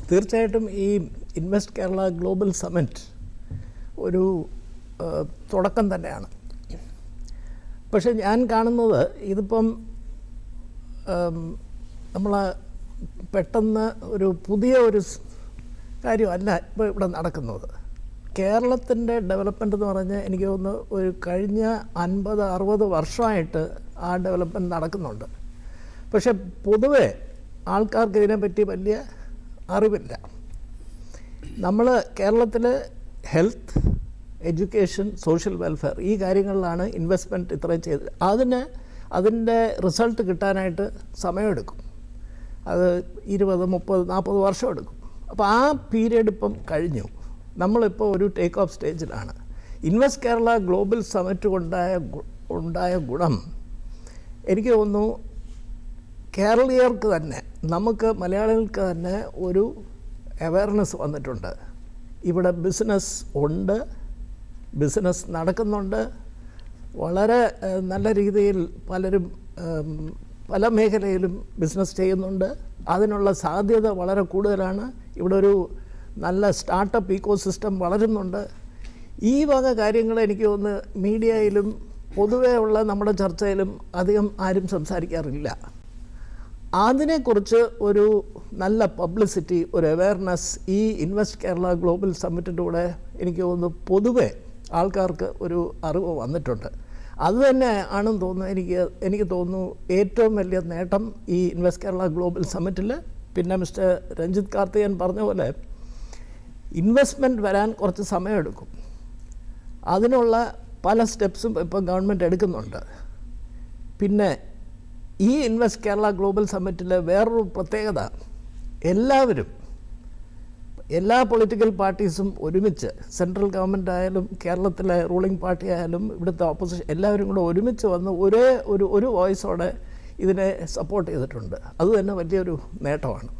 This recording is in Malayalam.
തീർച്ചയായിട്ടും ഈ ഇൻവെസ്റ്റ് കേരള ഗ്ലോബൽ സമ്മിറ്റ് ഒരു തുടക്കം തന്നെയാണ്. പക്ഷെ ഞാൻ കാണുന്നത് ഇതിപ്പം നമ്മൾ പെട്ടെന്ന് ഒരു പുതിയ ഒരു കാര്യമല്ല ഇപ്പോൾ ഇവിടെ നടക്കുന്നത്. കേരളത്തിൻ്റെ ഡെവലപ്മെൻറ്റ് എന്ന് പറഞ്ഞാൽ എനിക്ക് തോന്നുന്നു ഒരു കഴിഞ്ഞ 50-60 വർഷമായിട്ട് ആ ഡെവലപ്മെൻറ്റ് നടക്കുന്നുണ്ട്. പക്ഷെ പൊതുവെ ആൾക്കാർക്ക് ഇതിനെപ്പറ്റി വലിയ അറിവില്ല. നമ്മൾ കേരളത്തിൽ ഹെൽത്ത്, എഡ്യൂക്കേഷൻ, സോഷ്യൽ വെൽഫെയർ ഈ കാര്യങ്ങളിലാണ് ഇൻവെസ്റ്റ്മെൻറ്റ് ഇത്രയും ചെയ്തത്. അതിൻ്റെ റിസൾട്ട് കിട്ടാനായിട്ട് സമയമെടുക്കും. അത് 20, 30, 40 വർഷം എടുക്കും. അപ്പോൾ ആ പീരീഡ് ഇപ്പം കഴിഞ്ഞു. നമ്മളിപ്പോൾ ഒരു ടേക്ക് ഓഫ് സ്റ്റേജിലാണ്. ഇൻവെസ്റ്റ് കേരള ഗ്ലോബൽ സമ്മിറ്റ് ഉണ്ടായ ഗുണം എനിക്ക് തോന്നുന്നു കേരളീയർക്ക് തന്നെ, നമുക്ക് മലയാളികൾക്ക് തന്നെ ഒരു അവയർനെസ് വന്നിട്ടുണ്ട്. ഇവിടെ ബിസിനസ് ഉണ്ട്, ബിസിനസ് നടക്കുന്നുണ്ട്. വളരെ നല്ല രീതിയിൽ പലരും പല മേഖലയിലും ബിസിനസ് ചെയ്യുന്നുണ്ട്. അതിനുള്ള സാധ്യത വളരെ കൂടുതലാണ്. ഇവിടെ ഒരു നല്ല സ്റ്റാർട്ടപ്പ് ഇക്കോസിസ്റ്റം വളരുന്നുണ്ട്. ഈ വക കാര്യങ്ങൾ എനിക്ക് തോന്നുന്നു മീഡിയയിലും പൊതുവേ ഉള്ള നമ്മുടെ ചർച്ചയിലും അധികം ആരും സംസാരിക്കാറില്ല. അതിനെക്കുറിച്ച് ഒരു നല്ല പബ്ലിസിറ്റി, ഒരു അവയർനെസ് ഈ ഇൻവെസ്റ്റ് കേരള ഗ്ലോബൽ സമ്മിറ്റിലൂടെ എനിക്ക് തോന്നുന്നു പൊതുവെ ആൾക്കാർക്ക് ഒരു അറിവ് വന്നിട്ടുണ്ട്. അതുതന്നെ ആണെന്ന് തോന്നുന്നു എനിക്ക് തോന്നുന്നു ഏറ്റവും വലിയ നേട്ടം ഈ ഇൻവെസ്റ്റ് കേരള ഗ്ലോബൽ സമ്മിറ്റിൽ. പിന്നെ മിസ്റ്റർ രഞ്ജിത്ത് കാർത്തികൻ പറഞ്ഞ പോലെ ഇൻവെസ്റ്റ്മെൻറ്റ് വരാൻ കുറച്ച് സമയമെടുക്കും. അതിനുള്ള പല സ്റ്റെപ്സും ഇപ്പോൾ ഗവൺമെൻറ് എടുക്കുന്നുണ്ട്. പിന്നെ ഈ ഇൻവെസ്റ്റ് കേരള ഗ്ലോബൽ സമ്മിറ്റിൽ വേറൊരു പ്രത്യേകത, എല്ലാ പൊളിറ്റിക്കൽ പാർട്ടീസും ഒരുമിച്ച്, സെൻട്രൽ ഗവൺമെൻറ് ആയാലും കേരളത്തിലെ റൂളിംഗ് പാർട്ടി ആയാലും ഇവിടുത്തെ ഓപ്പോസിഷൻ എല്ലാവരും കൂടെ ഒരുമിച്ച് വന്ന് ഒരു വോയിസോടെ ഇതിനെ സപ്പോർട്ട് ചെയ്തിട്ടുണ്ട്. അതുതന്നെ വലിയൊരു നേട്ടമാണ്.